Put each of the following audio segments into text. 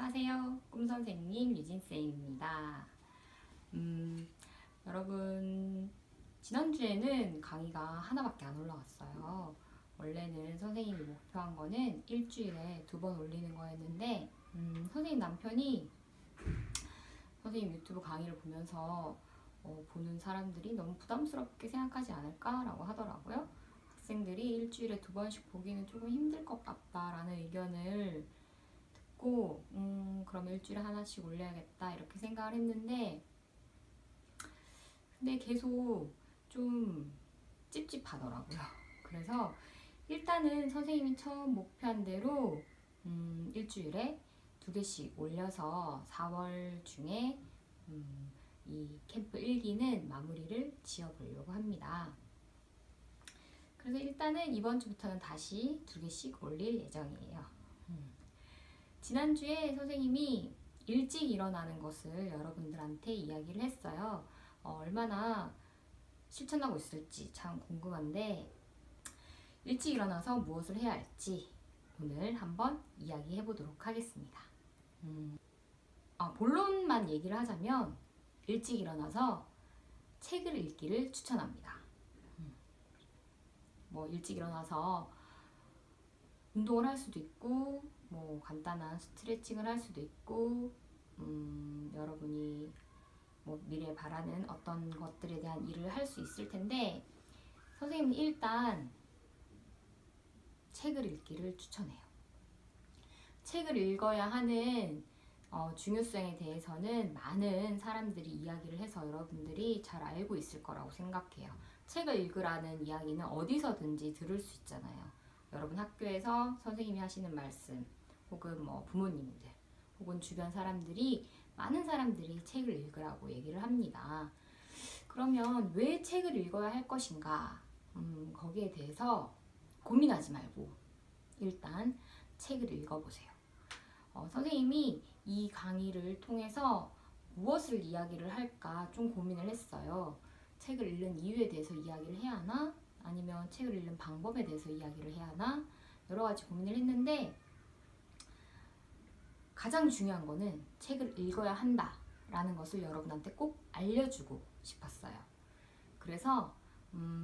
안녕하세요. 꿈선생님 유진쌤입니다. 여러분, 지난주에는 강의가 하나밖에 안 올라왔어요. 원래는 선생님이 목표한 거는 일주일에 2번 올리는 거였는데, 선생님 남편이 선생님 유튜브 강의를 보면서 보는 사람들이 너무 부담스럽게 생각하지 않을까라고 하더라고요. 학생들이 일주일에 2번씩 보기는 조금 힘들 것 같다라는 의견을 듣고 그럼 일주일에 하나씩 올려야겠다 이렇게 생각을 했는데, 근데 계속 좀 찝찝하더라고요. 그래서 일단은 선생님이 처음 목표한 대로 일주일에 2개씩 올려서 4월 중에 이 캠프 1기는 마무리를 지어보려고 합니다. 그래서 일단은 이번 주부터는 다시 2개씩 올릴 예정이에요. 지난주에 선생님이 일찍 일어나는 것을 여러분들한테 이야기를 했어요. 얼마나 실천하고 있을지 참 궁금한데, 일찍 일어나서 무엇을 해야 할지 오늘 한번 이야기해 보도록 하겠습니다. 본론만 얘기를 하자면 일찍 일어나서 책을 읽기를 추천합니다. 일찍 일어나서 운동을 할 수도 있고, 간단한 스트레칭을 할 수도 있고, 여러분이 미래에 바라는 어떤 것들에 대한 일을 할 수 있을 텐데, 선생님은 일단 책을 읽기를 추천해요. 책을 읽어야 하는 중요성에 대해서는 많은 사람들이 이야기를 해서 여러분들이 잘 알고 있을 거라고 생각해요. 책을 읽으라는 이야기는 어디서든지 들을 수 있잖아요. 여러분 학교에서 선생님이 하시는 말씀, 혹은 부모님들, 혹은 주변 사람들이, 많은 사람들이 책을 읽으라고 얘기를 합니다. 그러면 왜 책을 읽어야 할 것인가? 거기에 대해서 고민하지 말고 일단 책을 읽어보세요. 선생님이 이 강의를 통해서 무엇을 이야기를 할까 좀 고민을 했어요. 책을 읽는 이유에 대해서 이야기를 해야 하나? 아니면 책을 읽는 방법에 대해서 이야기를 해야 하나? 여러 가지 고민을 했는데, 가장 중요한 거는 책을 읽어야 한다 라는 것을 여러분한테 꼭 알려주고 싶었어요. 그래서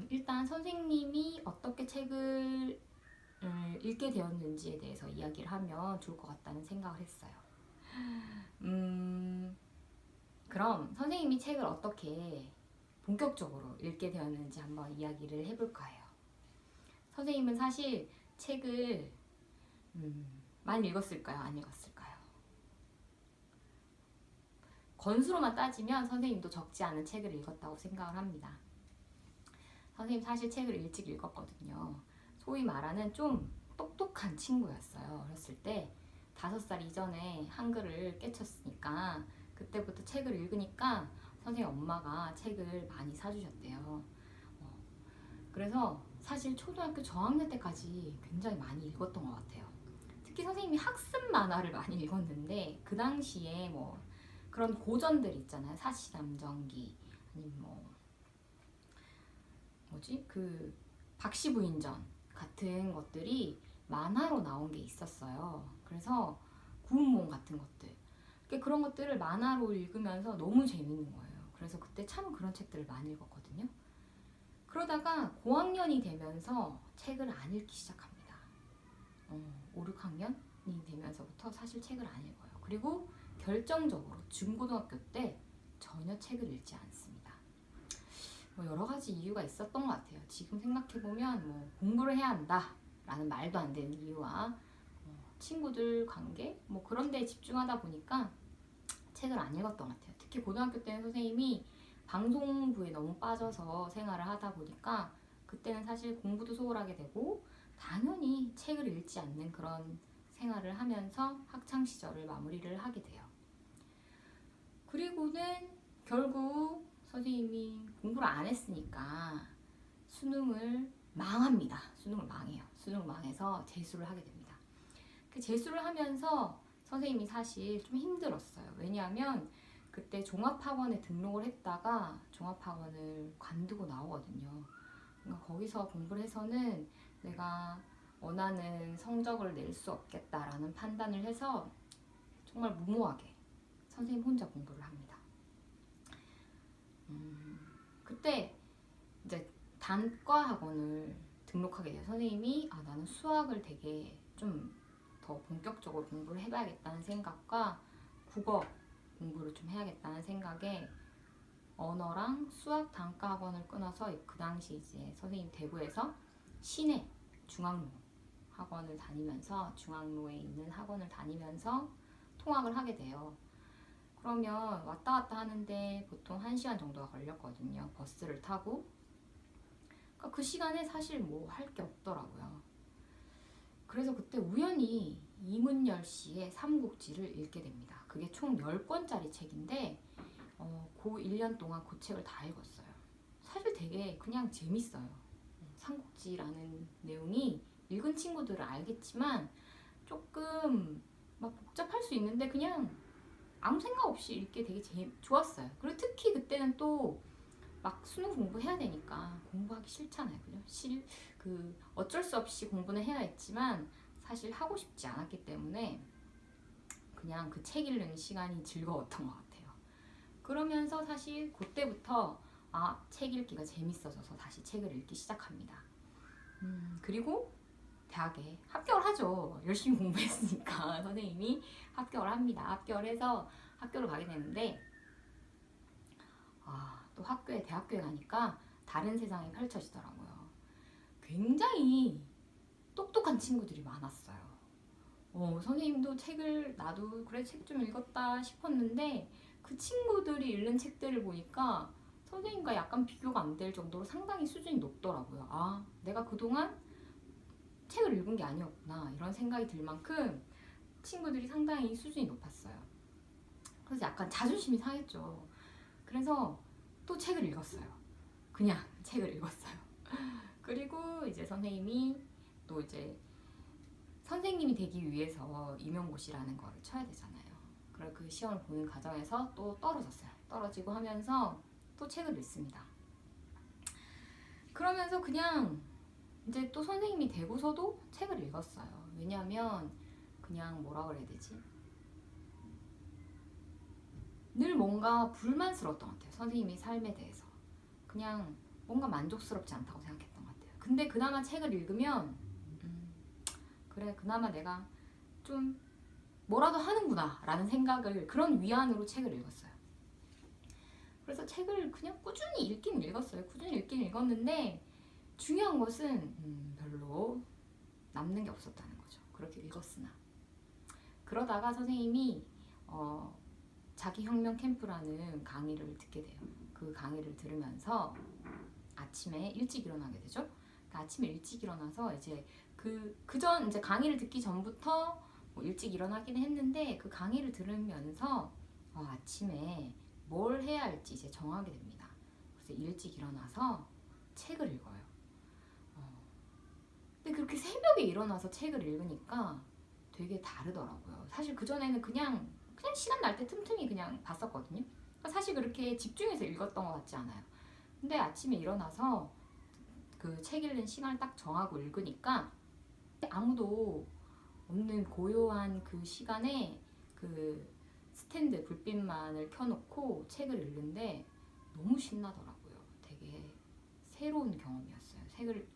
일단 선생님이 어떻게 책을 읽게 되었는지에 대해서 이야기를 하면 좋을 것 같다는 생각을 했어요. 그럼 선생님이 책을 어떻게 본격적으로 읽게 되었는지 한번 이야기를 해볼까 해요. 선생님은 사실 책을 많이 읽었을까요? 안 읽었을까요? 건수로만 따지면 선생님도 적지 않은 책을 읽었다고 생각을 합니다. 선생님 사실 책을 일찍 읽었거든요. 소위 말하는 좀 똑똑한 친구였어요. 어렸을 때 5살 이전에 한글을 깨쳤으니까 그때부터 책을 읽으니까 선생님 엄마가 책을 많이 사주셨대요. 그래서 사실 초등학교 저학년 때까지 굉장히 많이 읽었던 것 같아요. 특히 선생님이 학습 만화를 많이 읽었는데, 그 당시에 그런 고전들 있잖아요. 사시남정기, 아니면 박시부인전 같은 것들이 만화로 나온 게 있었어요. 그래서 구운몽 같은 것들, 그런 것들을 만화로 읽으면서 너무 재밌는 거예요. 그래서 그때 참 그런 책들을 많이 읽었거든요. 그러다가 고학년이 되면서 책을 안 읽기 시작합니다. 5, 6학년이 되면서부터 사실 책을 안 읽어요. 그리고 결정적으로 중고등학교 때 전혀 책을 읽지 않습니다. 여러 가지 이유가 있었던 것 같아요. 지금 생각해보면 공부를 해야 한다 라는 말도 안 되는 이유와 친구들 관계 그런 데에 집중하다 보니까 책을 안 읽었던 것 같아요. 특히 고등학교 때는 선생님이 방송부에 너무 빠져서 생활을 하다 보니까 그때는 사실 공부도 소홀하게 되고 당연히 책을 읽지 않는 그런 생활을 하면서 학창시절을 마무리를 하게 돼요. 그리고는 결국 선생님이 공부를 안 했으니까 수능을 망합니다. 수능을 망해요. 수능을 망해서 재수를 하게 됩니다. 그 재수를 하면서 선생님이 사실 좀 힘들었어요. 왜냐하면 그때 종합학원에 등록을 했다가 종합학원을 관두고 나오거든요. 그러니까 거기서 공부를 해서는 내가 원하는 성적을 낼 수 없겠다라는 판단을 해서 정말 무모하게 선생님 혼자 공부를 합니다. 그때 이제 단과 학원을 등록하게 돼요. 선생님이 나는 수학을 되게 좀 더 본격적으로 공부를 해봐야겠다는 생각과 국어 공부를 좀 해야겠다는 생각에 언어랑 수학 단과 학원을 끊어서 그 당시 이제 선생님 대구에서 시내 중앙로 학원을 다니면서 중앙로에 있는 학원을 다니면서 통학을 하게 돼요. 그러면 왔다 갔다 하는데 보통 1시간 정도가 걸렸거든요. 버스를 타고. 그러니까 그 시간에 사실 뭐 할 게 없더라고요. 그래서 그때 우연히 이문열 씨의 삼국지를 읽게 됩니다. 그게 총 10권짜리 책인데 그 1년 동안 그 책을 다 읽었어요. 사실 되게 그냥 재밌어요. 삼국지라는 내용이 읽은 친구들은 알겠지만 조금 막 복잡할 수 있는데 그냥 아무 생각 없이 읽기 되게 좋았어요. 그리고 특히 그때는 또 막 수능 공부해야 되니까 공부하기 싫잖아요. 그죠? 어쩔 수 없이 공부는 해야 했지만 사실 하고 싶지 않았기 때문에 그냥 그 책 읽는 시간이 즐거웠던 것 같아요. 그러면서 사실 그때부터 책 읽기가 재밌어져서 다시 책을 읽기 시작합니다. 그리고 대학에 합격을 하죠. 열심히 공부했으니까 선생님이 합격을 합니다. 합격을 해서 학교를 가게 되는데 또 대학교에 가니까 다른 세상이 펼쳐지더라고요. 굉장히 똑똑한 친구들이 많았어요. 선생님도 나도 그래 책 좀 읽었다 싶었는데 그 친구들이 읽는 책들을 보니까 선생님과 약간 비교가 안 될 정도로 상당히 수준이 높더라고요. 내가 그동안 책을 읽은 게 아니었구나 이런 생각이 들 만큼 친구들이 상당히 수준이 높았어요. 그래서 약간 자존심이 상했죠. 그래서 또 책을 읽었어요. 그냥 책을 읽었어요. 그리고 이제 선생님이 또 이제 선생님이 되기 위해서 임용고시라는 거를 쳐야 되잖아요. 그래서 그 시험을 보는 과정에서 또 떨어졌어요. 떨어지고 하면서 또 책을 읽습니다. 그러면서 그냥 이제 또 선생님이 되고서도 책을 읽었어요. 왜냐하면 그냥 뭐라 그래야 되지? 늘 뭔가 불만스러웠던 것 같아요. 선생님의 삶에 대해서. 그냥 뭔가 만족스럽지 않다고 생각했던 것 같아요. 근데 그나마 책을 읽으면 그래 그나마 내가 좀 뭐라도 하는구나 라는 생각을 그런 위안으로 책을 읽었어요. 그래서 책을 그냥 꾸준히 읽긴 읽었어요. 꾸준히 읽긴 읽었는데 중요한 것은 별로 남는 게 없었다는 거죠. 그렇게 읽었으나. 그러다가 선생님이 자기혁명 캠프라는 강의를 듣게 돼요. 그 강의를 들으면서 아침에 일찍 일어나게 되죠. 그러니까 아침에 일찍 일어나서 이제 그전 이제 강의를 듣기 전부터 뭐 일찍 일어나긴 했는데 그 강의를 들으면서 아침에 뭘 해야 할지 이제 정하게 됩니다. 그래서 일찍 일어나서 책을 읽어요. 근데 그렇게 새벽에 일어나서 책을 읽으니까 되게 다르더라고요. 사실 그전에는 그냥 시간 날 때 틈틈이 그냥 봤었거든요. 그러니까 사실 그렇게 집중해서 읽었던 것 같지 않아요. 근데 아침에 일어나서 그 책 읽는 시간을 딱 정하고 읽으니까 아무도 없는 고요한 그 시간에 그 스탠드 불빛만을 켜놓고 책을 읽는데 너무 신나더라고요. 되게 새로운 경험이었어요.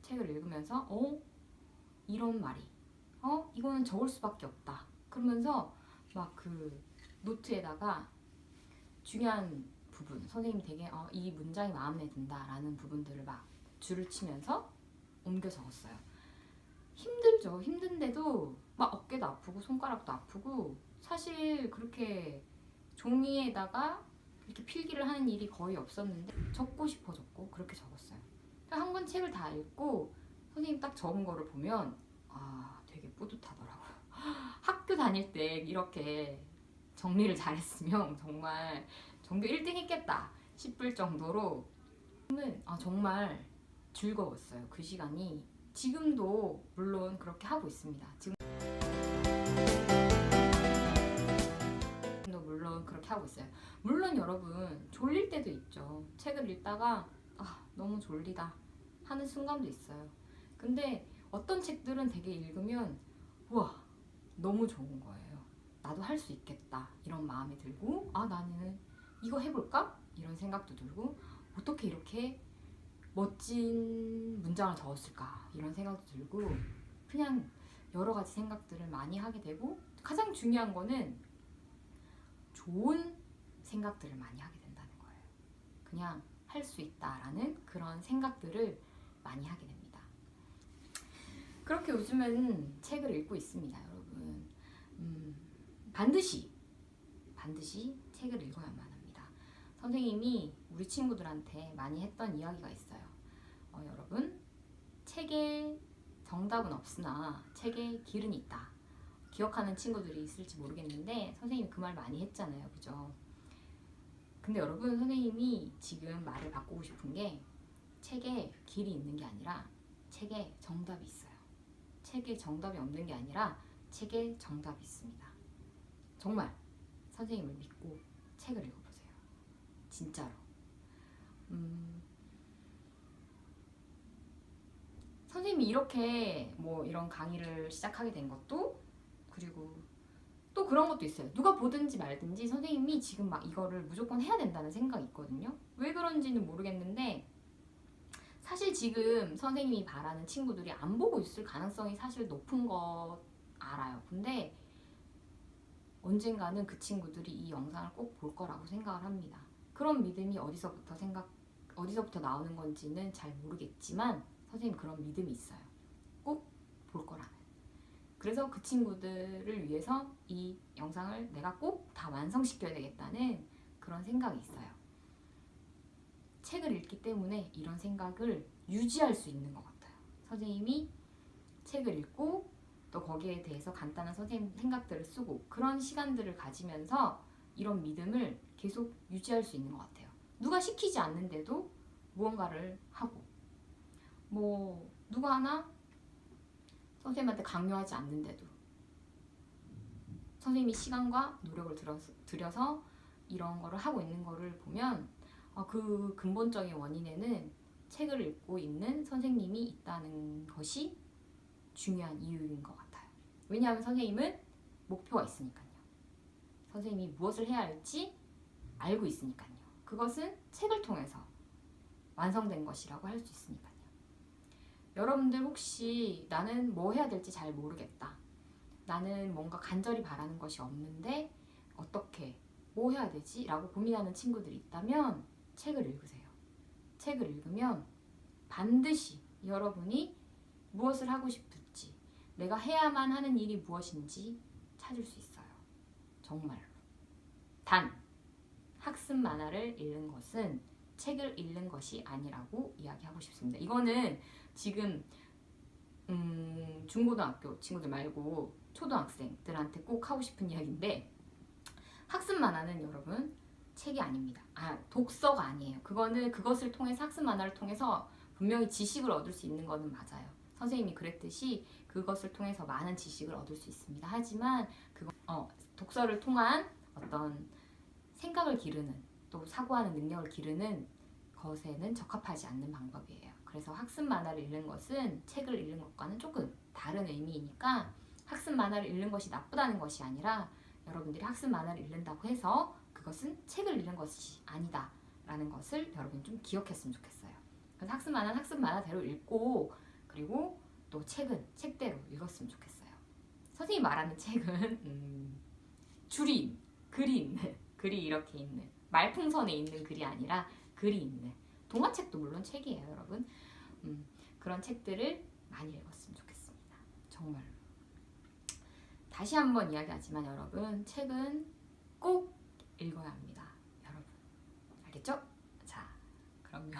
책을 읽으면서 이런 말이 이거는 적을 수밖에 없다. 그러면서 막 그 노트에다가 중요한 부분 선생님이 되게 이 문장이 마음에 든다라는 부분들을 막 줄을 치면서 옮겨 적었어요. 힘들죠. 힘든데도 막 어깨도 아프고 손가락도 아프고 사실 그렇게 종이에다가 이렇게 필기를 하는 일이 거의 없었는데 적고 싶어 적고 그렇게 적었어요. 한 권 책을 다 읽고 선생님 딱 적은 거를 보면 되게 뿌듯하더라고요. 학교 다닐 때 이렇게 정리를 잘했으면 정말 전교 1등 했겠다 싶을 정도로 정말 즐거웠어요. 그 시간이 지금도 물론 그렇게 하고 있습니다. 지금도 물론 그렇게 하고 있어요. 물론 여러분 졸릴 때도 있죠. 책을 읽다가 너무 졸리다 하는 순간도 있어요. 근데 어떤 책들은 되게 읽으면 우와 너무 좋은 거예요. 나도 할 수 있겠다 이런 마음이 들고, 아 나는 이거 해볼까? 이런 생각도 들고, 어떻게 이렇게 멋진 문장을 적었을까? 이런 생각도 들고, 그냥 여러 가지 생각들을 많이 하게 되고, 가장 중요한 거는 좋은 생각들을 많이 하게 된다는 거예요. 그냥 할 수 있다라는 그런 생각들을 많이 하게 됩니다. 그렇게 요즘은 책을 읽고 있습니다, 여러분. 반드시 책을 읽어야만 합니다. 선생님이 우리 친구들한테 많이 했던 이야기가 있어요. 여러분, 책에 정답은 없으나 책에 길은 있다. 기억하는 친구들이 있을지 모르겠는데 선생님이 그 말 많이 했잖아요, 그죠? 근데 여러분, 선생님이 지금 말을 바꾸고 싶은 게, 책에 길이 있는 게 아니라 책에 정답이 있어요. 책에 정답이 없는 게 아니라 책에 정답이 있습니다. 정말 선생님을 믿고 책을 읽어보세요. 진짜로. 선생님이 이렇게 뭐 이런 강의를 시작하게 된 것도, 그리고 또 그런 것도 있어요. 누가 보든지 말든지 선생님이 지금 막 이거를 무조건 해야 된다는 생각이 있거든요. 왜 그런지는 모르겠는데, 사실 지금 선생님이 바라는 친구들이 안 보고 있을 가능성이 사실 높은 거 알아요. 근데 언젠가는 그 친구들이 이 영상을 꼭 볼 거라고 생각을 합니다. 그런 믿음이 어디서부터 나오는 건지는 잘 모르겠지만 선생님 그런 믿음이 있어요. 꼭 볼 거라는. 그래서 그 친구들을 위해서 이 영상을 내가 꼭 다 완성시켜야 되겠다는 그런 생각이 있어요. 책을 읽기 때문에 이런 생각을 유지할 수 있는 것 같아요. 선생님이 책을 읽고 또 거기에 대해서 간단한 선생님 생각들을 쓰고, 그런 시간들을 가지면서 이런 믿음을 계속 유지할 수 있는 것 같아요. 누가 시키지 않는데도 무언가를 하고, 뭐 누가 하나 선생님한테 강요하지 않는데도 선생님이 시간과 노력을 들여서 이런 거를 하고 있는 거를 보면, 그 근본적인 원인에는 책을 읽고 있는 선생님이 있다는 것이 중요한 이유인 것 같아요. 왜냐하면 선생님은 목표가 있으니까요. 선생님이 무엇을 해야 할지 알고 있으니까요. 그것은 책을 통해서 완성된 것이라고 할 수 있으니까요. 여러분들 혹시 나는 뭐 해야 될지 잘 모르겠다, 나는 뭔가 간절히 바라는 것이 없는데 어떻게 뭐 해야 되지? 라고 고민하는 친구들이 있다면 책을 읽으세요. 책을 읽으면 반드시 여러분이 무엇을 하고 싶을지, 내가 해야만 하는 일이 무엇인지 찾을 수 있어요. 정말로. 단, 학습 만화를 읽는 것은 책을 읽는 것이 아니라고 이야기하고 싶습니다. 이거는 지금 중고등학교 친구들 말고 초등학생들한테 꼭 하고 싶은 이야기인데, 학습 만화는 여러분 책이 아닙니다. 독서가 아니에요. 그것을 통해서, 학습 만화를 통해서 분명히 지식을 얻을 수 있는 거는 맞아요. 선생님이 그랬듯이 그것을 통해서 많은 지식을 얻을 수 있습니다. 하지만 독서를 통한 어떤 생각을 기르는, 또 사고하는 능력을 기르는 것에는 적합하지 않는 방법이에요. 그래서 학습 만화를 읽는 것은 책을 읽는 것과는 조금 다른 의미이니까, 학습 만화를 읽는 것이 나쁘다는 것이 아니라 여러분들이 학습 만화를 읽는다고 해서 그것은 책을 읽는 것이 아니다 라는 것을 여러분 좀 기억했으면 좋겠어요. 그래서 학습 만화는 학습 만화대로 읽고, 그리고 또 책은 책대로 읽었으면 좋겠어요. 선생님이 말하는 책은 글이 있는, 글이 이렇게 있는, 말풍선에 있는 글이 아니라 글이 있는, 동화책도 물론 책이에요, 여러분. 그런 책들을 많이 읽었으면 좋겠습니다. 정말로. 다시 한번 이야기하지만 여러분, 책은 꼭 읽어야 합니다. 여러분. 알겠죠? 자, 그러면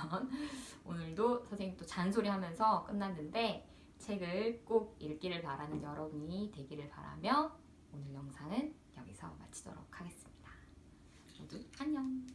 오늘도 선생님 또 잔소리 하면서 끝났는데, 책을 꼭 읽기를 바라는 여러분이 되기를 바라며 오늘 영상은 여기서 마치도록 하겠습니다. 모두 안녕.